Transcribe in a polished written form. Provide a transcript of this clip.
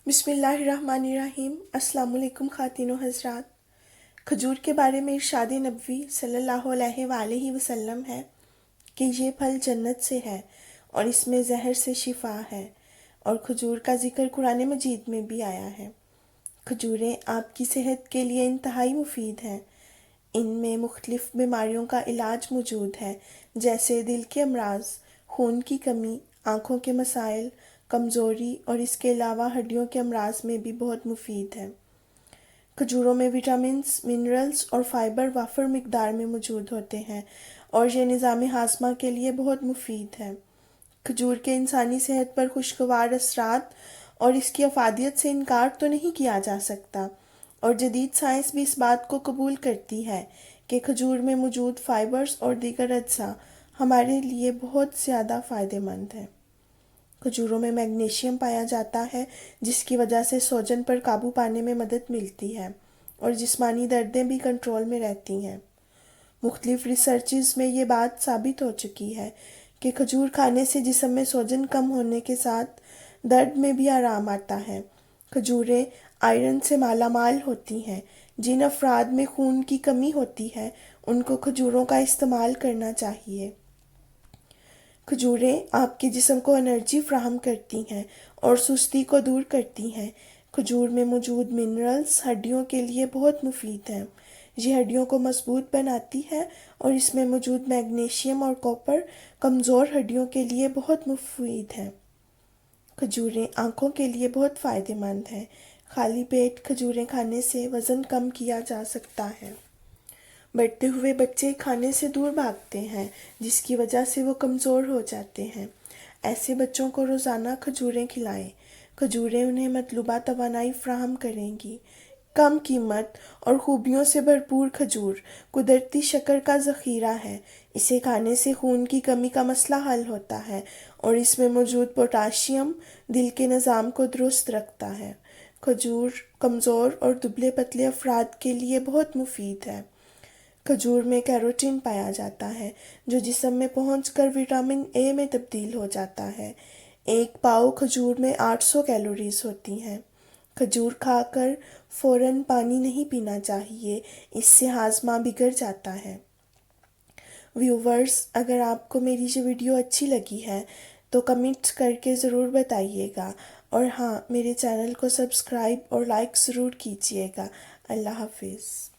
بسم اللہ الرحمن الرحیم۔ السلام علیکم خواتین و حضرات۔ کھجور کے بارے میں ارشاد نبوی صلی اللہ علیہ وآلہ وسلم ہے کہ یہ پھل جنت سے ہے اور اس میں زہر سے شفا ہے، اور کھجور کا ذکر قرآن مجید میں بھی آیا ہے۔ کھجوریں آپ کی صحت کے لیے انتہائی مفید ہیں۔ ان میں مختلف بیماریوں کا علاج موجود ہے، جیسے دل کے امراض، خون کی کمی، آنکھوں کے مسائل، کمزوری، اور اس کے علاوہ ہڈیوں کے امراض میں بھی بہت مفید ہے۔ کھجوروں میں وٹامنز، منرلز اور فائبر وافر مقدار میں موجود ہوتے ہیں اور یہ نظام ہاضمہ کے لیے بہت مفید ہے۔ کھجور کے انسانی صحت پر خوشگوار اثرات اور اس کی افادیت سے انکار تو نہیں کیا جا سکتا، اور جدید سائنس بھی اس بات کو قبول کرتی ہے کہ کھجور میں موجود فائبرز اور دیگر اجزاء ہمارے لیے بہت زیادہ فائدہ مند ہیں۔ کھجوروں میں میگنیشیم پایا جاتا ہے، جس کی وجہ سے سوجن پر قابو پانے میں مدد ملتی ہے اور جسمانی دردیں بھی کنٹرول میں رہتی ہیں۔ مختلف ریسرچز میں یہ بات ثابت ہو چکی ہے کہ کھجور کھانے سے جسم میں سوجن کم ہونے کے ساتھ درد میں بھی آرام آتا ہے۔ کھجوریں آئرن سے مالا مال ہوتی ہیں۔ جن افراد میں خون کی کمی ہوتی ہے ان کو کھجوروں کا استعمال کرنا چاہیے۔ کھجوریں آپ کے جسم کو انرجی فراہم کرتی ہیں اور سستی کو دور کرتی ہیں۔ کھجور میں موجود منرلز ہڈیوں کے لیے بہت مفید ہیں۔ یہ ہڈیوں کو مضبوط بناتی ہے، اور اس میں موجود میگنیشیم اور کاپر کمزور ہڈیوں کے لیے بہت مفید ہیں۔ کھجوریں آنکھوں کے لیے بہت فائدہ مند ہیں۔ خالی پیٹ کھجوریں کھانے سے وزن کم کیا جا سکتا ہے۔ بڑھتے ہوئے بچے کھانے سے دور بھاگتے ہیں، جس کی وجہ سے وہ کمزور ہو جاتے ہیں۔ ایسے بچوں کو روزانہ کھجوریں کھلائیں۔ کھجوریں انہیں مطلوبہ توانائی فراہم کریں گی۔ کم قیمت اور خوبیوں سے بھرپور کھجور قدرتی شکر کا ذخیرہ ہے۔ اسے کھانے سے خون کی کمی کا مسئلہ حل ہوتا ہے، اور اس میں موجود پوٹاشیم دل کے نظام کو درست رکھتا ہے۔ کھجور کمزور اور دبلے پتلے افراد کے لیے بہت مفید ہے۔ کھجور میں کیروٹین پایا جاتا ہے، جو جسم میں پہنچ کر وٹامن اے میں تبدیل ہو جاتا ہے۔ ایک پاؤ کھجور میں 800 کیلوریز ہوتی ہیں۔ کھجور کھا کر فوراً پانی نہیں پینا چاہیے، اس سے ہاضمہ بگڑ جاتا ہے۔ ویورز، اگر آپ کو میری یہ ویڈیو اچھی لگی ہے تو کمنٹ کر کے ضرور بتائیے گا، اور ہاں، میرے چینل کو سبسکرائب اور لائک ضرور کیجیے گا۔ اللہ حافظ۔